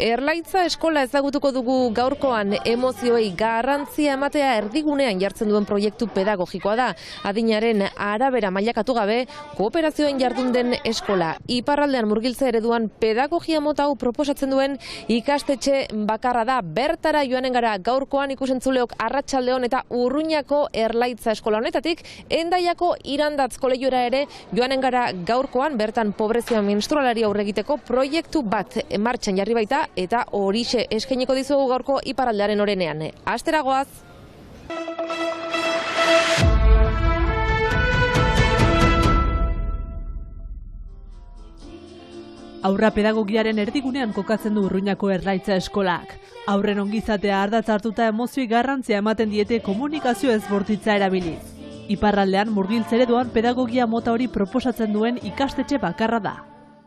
Erlaitza eskola ezagutuko dugu gaurkoan. Emozioei garrantzia ematea erdigunean jartzen duen proiektu pedagogikoa da. Adinaren arabera mailakatu gabe, kooperazioen jardun den eskola. Iparraldean murgiltze ereduan pedagogia mota hau proposatzen duen ikastetxe bakarra da. Bertara joanen gara gaurkoan ikusentzuleok Arratsaldeon eta Urruñako Erlaitza eskola honetatik, Hendaiako Irandatz kolegiora ere joanen gara gaurkoan, bertan pobrezia menstrualari aurre egiteko proiektu bat martxan jarri baita eta horixe eskainiko dizugu gaurko iparraldearen orenean. Astera goaz! Aurra pedagogiaren erdigunean kokatzen du Urruñako Erlaitza eskolak. Aurren ongizatea ardatz hartuta emozioi garrantzia ematen diete komunikazio ezbortitza erabiliz. Iparraldean murgiltze ereduan pedagogia mota hori proposatzen duen ikastetxe bakarra da.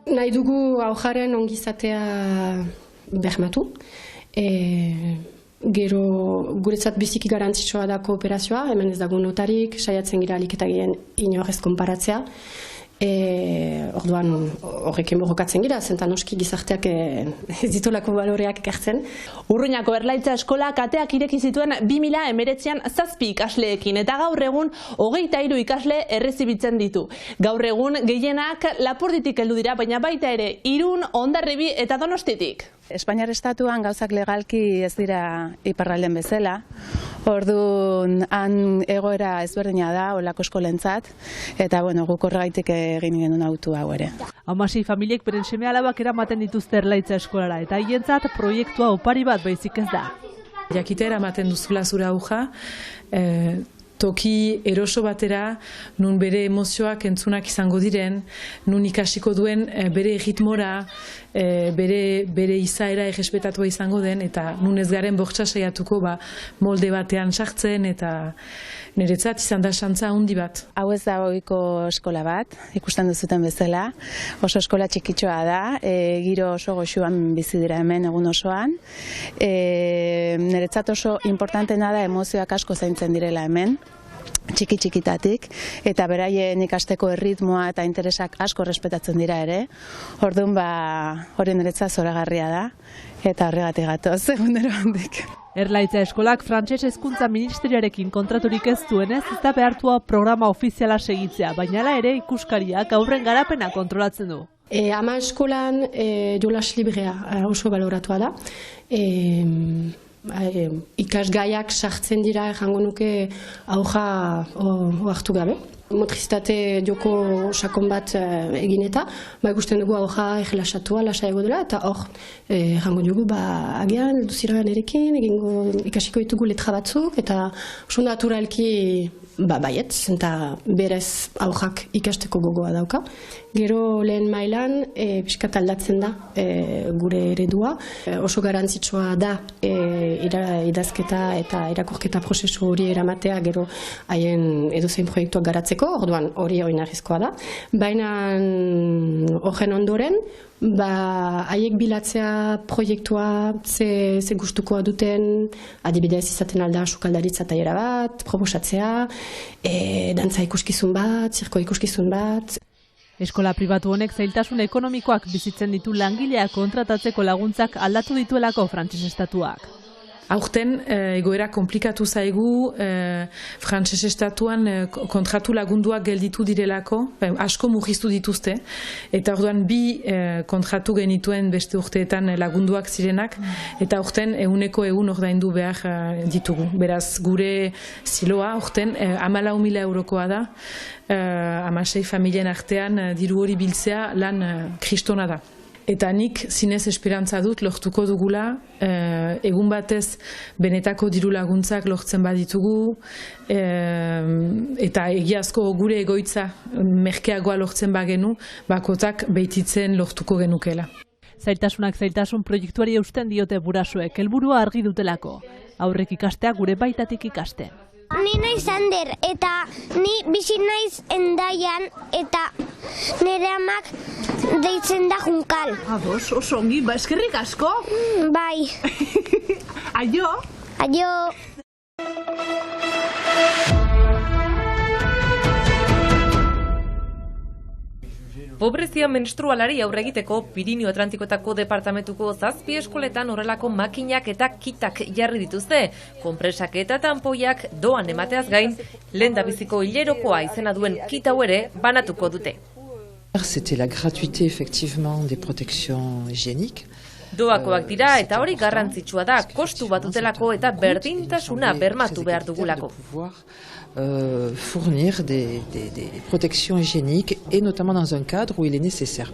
Nahi dugu haurren ongizatea bermatu. Gero guretzat biziki garantzitsua da kooperazioa, hemen ez dago notarik, saiatzen gira alik eta gien inorez konparatzea. Orduan horrekin borrokatzen gira, zentan oski gizarteak ez ditolako baloreak ekartzen. Urruñako Erlaitza eskola kateak ireki zituen 2019an 7 ikasleekin eta gaur egun 23 ikasle errezibitzen ditu. Gaur egun gehienak Lapurditik heldu dira, baina baita ere Irun, Hondarribi eta Donostiatik. Espainiar estatuan gauzak legalki ez dira iparralden bezala. Orduan han egoera ezberdina da olako eskolentzat eta guk horregaitik egin genuen autu hau ere. 16 familiek beren seme-alabak eramaten dituzte Erlaitza eskolara eta haientzat proiektua opari bat baizik ez da. Jakite eramaten duzula zure auja, toki eroso batera, nun bere emozioak entzunak izango diren, nun ikasiko duen bere ritmora, bere izaera errespetatua izango den, eta nun ez garen bortxa saiatuko molde batean sartzen, eta niretzat izan da xantza handi bat. Hau ez da ohiko eskola bat, ikusten duzuten bezala. Oso eskola txikitxoa da, giro oso goxuan bizi dira hemen egun osoan. Niretzat oso importantena da emozioak asko zaintzen direla hemen, txiki-txikitatik, eta beraien ikasteko erritmoa eta interesak asko respetatzen dira ere. Orduan hori niretzat zoragarria da, eta horregatik gatoz, egunero handik. Erlaitza eskolak frantses hezkuntza ministerioarekin kontraturik ez duenez, ez da behartua programa ofiziala segitzea, baina hala ere ikuskariak aurren garapena kontrolatzen du. Ama eskolan jolas librea oso baloratua da. Ikasgaiak sartzen dira errango nuke auja hartu gabe. Motrizitate joko sakon bat egin eta, ikusten dugu auja errelasatua, lasaiago dela, eta hor errango dugu agian duzira nerekin, ikasiko ditugu letra batzuk, eta oso naturalki baiet, eta berez aujak ikasteko gogoa dauka. Gero lehen mailan pixkat aldatzen da gure eredua. Oso garantzitsua da idazketa eta irakurketa prozesu hori eramatea gero haien edozein proiektuak garatzeko, orduan hori oinarrizkoa da. Baina horren ondoren, haiek bilatzea proiektua ze gustukoa duten, adibidez izaten alda sukaldaritza taiera bat, proposatzea, dantza ikuskizun bat, zirko ikuskizun bat. Eskola pribatu honek zailtasun ekonomikoak bizitzen ditu langileak kontratatzeko laguntzak aldatu dituelako frantses estatuak. Aurten egoera komplikatu zaigu, frantses estatuan kontratu lagunduak gelditu direlako, asko murriztu dituzte, eta orduan bi kontratu genituen beste urteetan lagunduak zirenak, eta aurten 100% ordaindu behar ditugu. Beraz, gure ziloa aurten 14.000 eurokoa da, 16 familien artean diru hori biltzea lan kristona da. Eta nik zinez esperantza dut lortuko dugula, egun batez benetako diru laguntzak lortzen baditugu, eta egiazko gure egoitza merkeagoa lortzen bagenu, bakotak beititzen lortuko genukela. Zailtasunak zailtasun proiektuari eusten diote burasuek, helburua argi dutelako. Aurrek ikastea gure baitatik ikasten. Ni naiz Ander, eta ni bizi naiz Hendaian, eta nire amak deitzen da Junkal. Ados, oso ongi, eskerrik asko? Bai. Aio? Aio. Pobrezia menstrualari aurre egiteko Pirinio Atlantikoetako departamentuko 7 eskoletan horrelako makinak eta kitak jarri dituzte. Konpresak eta tanpoiak doan emateaz gain, lehendabiziko hilerokoa izena duen kita hau ere banatuko dute. C'était la gratuité effectivement des protections hygiéniques. Doakoak dira eta hori garrantzitsua da, kostu bat dutelako eta berdintasuna bermatu behar dugulako. Fournir des protections hygiéniques et notamment dans un cadre où il est nécessaire.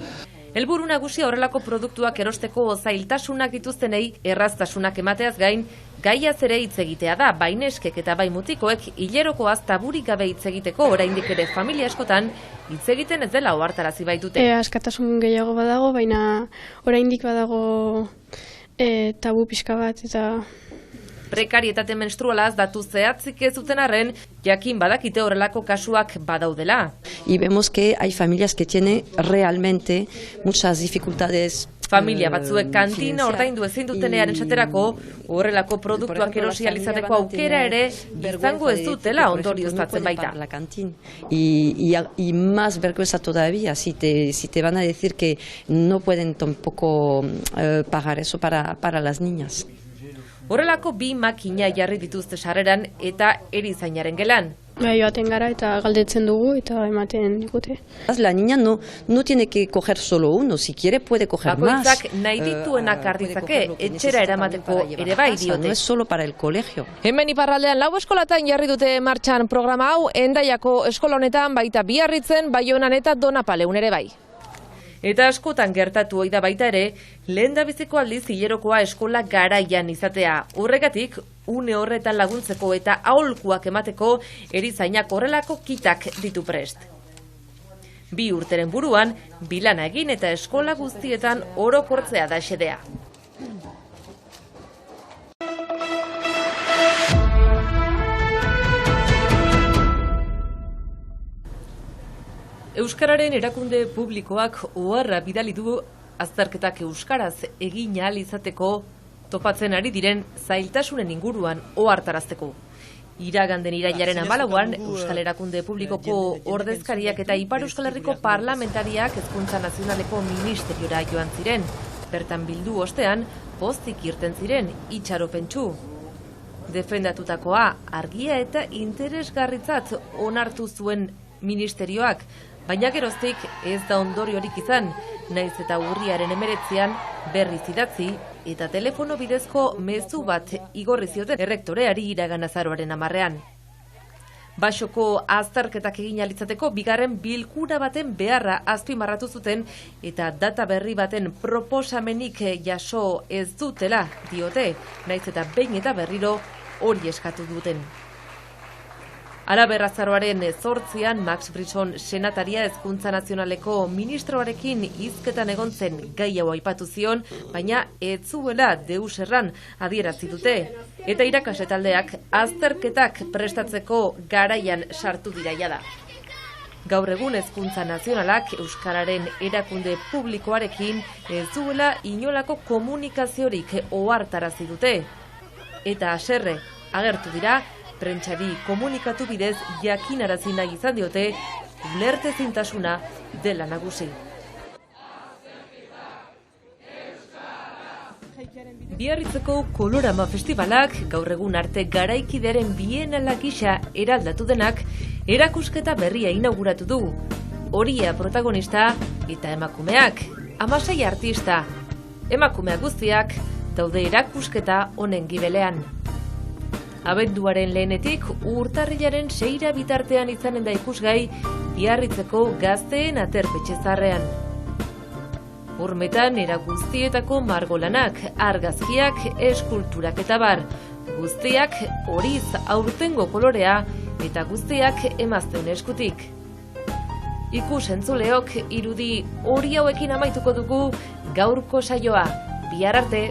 Helburu nagusia horrelako produktuak erosteko zailtasunak dituztenei erraztasunak emateaz gain, gaiaz ere hitz egitea da, bai neskek eta bai mutikoek hilerokoaz taburik gabe hitz egiteko oraindik ere familia askotan hitz egiten ez dela ohartarazi baitute. Askatasun gehiago badago, baina oraindik badago tabu pixka bat eta Prekarietate menstrualaz datu zehatzik ez duten arren, jakin badakite horrelako kasuak badaudela. Y vemos que hay familias que tienen realmente muchas dificultades. Familia batzuek kantina ordaindu ezin dutenean esaterako, horrelako produktuak erosi alizateko aukera ere izango ez dutela ondorioztatzen baita. Y más vergüenza todavía si te van a decir que no pueden tampoco pagar eso para las niñas. Horrelako bi makina jarri dituzte sarreran eta erizainaren gelan. Joaten gara eta galdetzen dugu eta ematen digute. La niña no tiene que coger solo uno, si quiere puede coger más. Bakoitzak nahi dituenak hartzake etxera eramateko ere bai diote. No es solo para el colegio. Hemen iparraldean 4 eskolatan jarri dute martxan programa hau, Hendaiako eskola honetan baita Biarritzen, Baionan eta Donapaleun ere bai. Eta askotan gertatu ohi da baita ere, lehendabiziko aldiz hilerokoa eskola garaian izatea. Horregatik, une horretan laguntzeko eta aholkuak emateko erizainak horrelako kitak ditu prest. 2 urteren buruan, bilana egin eta eskola guztietan orokortzea da xedea. Euskararen erakunde publikoak oharra bidali du azterketak euskaraz egin ahal izateko topatzen ari diren zailtasunen inguruan ohartarazteko. Iraganden irailaren 14an Euskal Erakunde Publikoko ordezkariak eta Ipar Euskal Herriko parlamentariak Hezkuntza Nazionaleko Ministeriora joan ziren. Bertan bildu ostean, pozik irten ziren itxaropentsu. Defendatutakoa argia eta interesgarritzat onartu zuen ministerioak, baina geroztik ez da ondoriorik izan, naiz eta urriaren 19an berriz idatzi eta telefono bidezko mezu bat igorri zioten errektoreari iragan azaroaren 10ean. Basoko azterketak egin alitzateko bigarren bilkura baten beharra azpimarratu zuten eta data berri baten proposamenik jaso ez dutela diote, naiz eta behin eta berriro hori eskatu duten. Halaber azaroaren 8an Max Brisson senataria Hezkuntza Nazionaleko ministroarekin hizketan egon zen gai hau aipatu zion, baina ez zuela deus erran adierazi dute. Eta irakasle taldeak azterketak prestatzeko garaian sartu dira jada. Gaur egun Hezkuntza Nazionalak Euskararen erakunde publikoarekin ez duela inolako komunikaziorik ohartarazi dute. Eta haserre agertu dira, prentsari komunikatu bidez jakinarazi nahi izan diote ulertezintasuna dela nagusi. Biarritzeko Kolorama Festivalak gaur egun arte garaikideren bienala gisa eraldatu denak erakusketa berria inauguratu du. Horia protagonista eta emakumeak, 16 artista. Emakumeak guztiak daude erakusketa honen gibelean. Abenduaren lehenetik urtarrilaren 6 bitartean izanen da ikusgai Biarritzeko gazteen aterpetxe zaharrean. Hormetan era guztietako margolanak, argazkiak, eskulturak eta bar. Guztiak horiz aurtengo kolorea eta guztiak emazteun eskutik. Ikus-entzuleok irudi hori hauekin amaituko dugu gaurko saioa. Bihar arte!